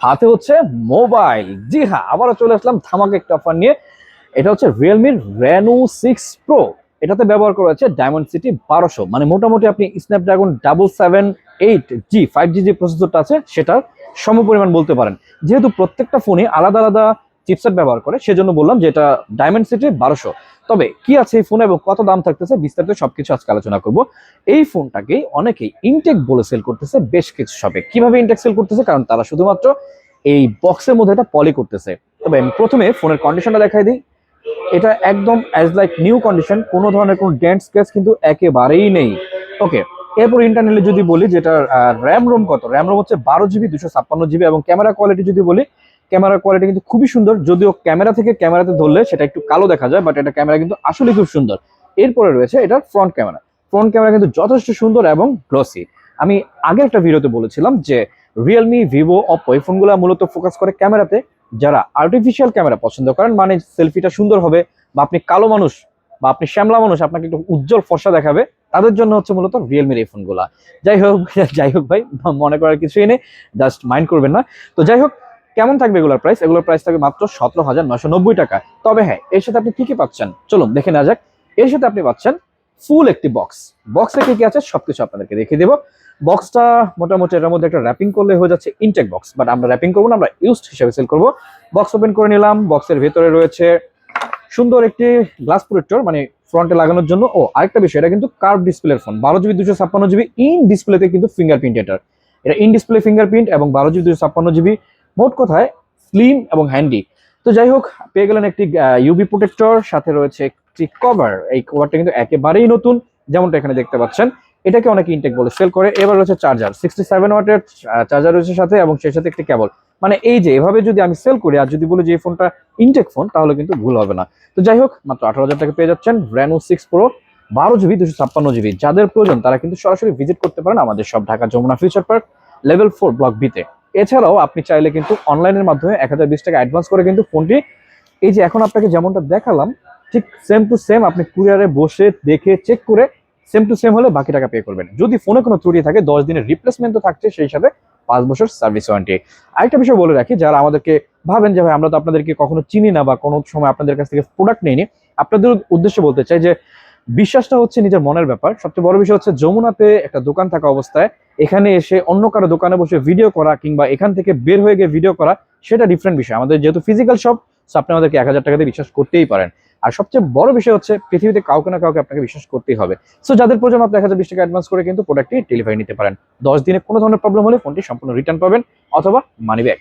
হাতে হচ্ছে মোবাইল। জি হ্যাঁ, আবারও চলে আসলাম ধামাকা একটা অফার নিয়ে। এটা হচ্ছে রিয়েলমির রেনো 6 প্রো। এটাতে ব্যবহার করা হচ্ছে ডায়মন্ড সিটি 1200, মানে মোটামুটি আপনি স্ন্যাপড্রাগন 778G 5G যে প্রসেসরটা আছে সেটার সমপরিমাণ বলতে পারেন। যেহেতু প্রত্যেকটা ফোনে আলাদা আলাদা চিপসেট ব্যবহার করে, সেজন্য বললাম যে এটা ডায়মন্ড সিটি 1200। তবে কি আছে এই ফোনে এবং কত দাম থাকতেছে বিস্তারিত সবকিছু আজকে আলোচনা করব। এই ফোনটাকেই অনেকেই ইনটেক বলে সেল করতেছে বেশ কিছু শপে। কিভাবে ইনটেক সেল করতেছে? কারণ তারা শুধুমাত্র এই বক্সের মধ্যে এটা পলি করতেছে। তবে আমি প্রথমে ফোনের কন্ডিশনটা দেখাই দিই। এটা একদম অ্যাজ লাইক নিউ কন্ডিশন, কোনো ধরনের কোনো ডেন্ট স্ক্র্যাচ কিন্তু একেবারেই নেই। ওকে, এরপর ইন্টারনালি যদি বলি যেটার র্যাম রোম কত, র্যাম রোম হচ্ছে 12 জিবি 256 জিবি। এবং ক্যামেরা কোয়ালিটি যদি বলি, ক্যামেরা কোয়ালিটি কিন্তু খুবই সুন্দর। যদিও ক্যামেরা থেকে ক্যামেরাতে ধরলে সেটা একটু কালো দেখা যায়, বাট এটা ক্যামেরা কিন্তু আসলে খুব সুন্দর। এরপরে রয়েছে এটার ফ্রন্ট ক্যামেরা। ফ্রন্ট ক্যামেরা কিন্তু যথেষ্ট সুন্দর এবং গ্লসি। আমি আগে একটা ভিডিওতে বলেছিলাম যে রিয়েলমি, ভিভো, অপো এই ফোনগুলো মূলত ফোকাস করে ক্যামেরাতে। যারা আর্টিফিশিয়াল ক্যামেরা পছন্দ করেন, মানে সেলফিটা সুন্দর হবে, বা আপনি কালো মানুষ বা আপনি শ্যামলা মানুষ, আপনাকে একটু উজ্জ্বল ফর্সা দেখাবে, তাদের জন্য হচ্ছে মূলত রিয়েলমির এই ফোনগুলা। যাই হোক যাই হোক ভাই, মনে করার কিছুই নেই, জাস্ট মাইন্ড করবেন না। তো যাই হোক, কেমন থাকবে এগুলোর প্রাইস? এগুলোর প্রাইস থাকবে মাত্র 17,990 টাকা। তবে হ্যাঁ, এর সাথে আপনি কি কি পাচ্ছেন চলুন দেখে নেওয়া যাক। এর সাথে আপনি পাচ্ছেন ফুল একটি বক্স। বক্সে কি কি আছে সবকিছু আপনাদেরকে দেখিয়ে দেবো। বক্সটা মোটামুটি এটার মধ্যে একটা র্যাপিং করলে হয়ে যাচ্ছে ইনটেক বক্স, বাট আমরা র্যাপিং করবো না, আমরা ইউজড হিসেবে সেল করবো। বক্স ওপেন করে নিলাম। বক্সের ভেতরে রয়েছে সুন্দর একটি গ্লাস প্রোটেক্টর, মানে ফ্রন্টে লাগানোর জন্য। ও আরেকটা বিষয়, এটা কিন্তু কার্ভ ডিসপ্লের ফোন, 12 জিবি 256 জিবি ইন ডিসপ্লেতে কিন্তু ফিঙ্গারপ্রিন্ট। এটা ইন ডিসপ্লে ফিঙ্গারপ্রিন্ট এবং 12 জিবি 256 জিবি, মোট কথায় স্লিম এবং হ্যান্ডি। তো যাই হোক, পেয়ে গেলেন একটি ইউভি প্রোটেক্টর, সাথে রয়েছে একটি কভার। এই কভারটা কিন্তু একেবারেই নতুন, যেমনটা এখানে দেখতে পাচ্ছেন। এটাকে অনেকে ইনটেক বলে সেল করে। এবার রয়েছে চার্জার, 67 ওয়াটের চার্জার রয়েছে সাথে, এবং সেই সাথে একটি কেবল। মানে এই যে এভাবে যদি আমি সেল করি আর যদি বলি যে এই ফোনটা ইনটেক ফোন, তাহলে কিন্তু ভুল হবে না। তো যাই হোক, মাত্র 18,000 টাকা পেয়ে যাচ্ছেন রেনো 6 প্রো 12 জিবি 256 জিবি। যাদের প্রয়োজন তারা কিন্তু সরাসরি ভিজিট করতে পারেন আমাদের সব, Dhaka Jamuna future park level 4 block বিতে। এছাড়াও আপনি চাইলে কিন্তু অনলাইনের মাধ্যমে 1020 টাকা অ্যাডভান্স করে কিন্তু ফোনটি, এই যে এখন আপনাকে যেমনটা দেখালাম, ঠিক সেম টু সেম আপনি কুরিয়ারে বসে দেখে চেক করে সেম টু সেম হলে বাকি টাকা পে করবেন। যদি ফোনে কোনো ত্রুটি থাকে 10 দিনের রিপ্লেসমেন্ট তো থাকছে, সেই সাথে 5 বছর সার্ভিস ওয়ারেন্টি। আরেকটা বিষয় বলে রাখি, যারা আমাদেরকে ভাবেন যে ভাই আমরা তো আপনাদেরকে কখনো চিনি না বা কোনো সময় আপনাদের কাছ থেকে প্রোডাক্ট নেইনি, আপনাদের উদ্দেশ্যে বলতে চাই যে বিশ্বাসটা হচ্ছে নিজের মনের ব্যাপার। সবচেয়ে বড় বিষয় হচ্ছে যমুনাতে একটা দোকান থাকা অবস্থায় এখানে এসে অন্য কারো দোকানে বসে ভিডিও করা, কিংবা এখান থেকে বের হয়ে গিয়ে ভিডিও করা, সেটা ডিফারেন্ট বিষয়। আমাদের যেহেতু ফিজিক্যাল শপ, সো আপনি আমাদেরকে 1000 টাকা দিয়ে বিশ্বাস করতেই পারেন। আর সবচেয়ে বড় বিষয় হচ্ছে পৃথিবীতে কাউকে না কাউকে আপনাকে বিশ্বাস করতেই হবে। সো যাদের প্রয়োজন আপনি 1020 টাকা অ্যাডভান্স করে কিন্তু প্রোডাক্টটি ডেলিভারি নিতে পারেন। 10 দিনে কোনো ধরনের প্রবলেম হলে ফোনটি সম্পূর্ণ রিটার্ন পাবেন অথবা মানি ব্যাক।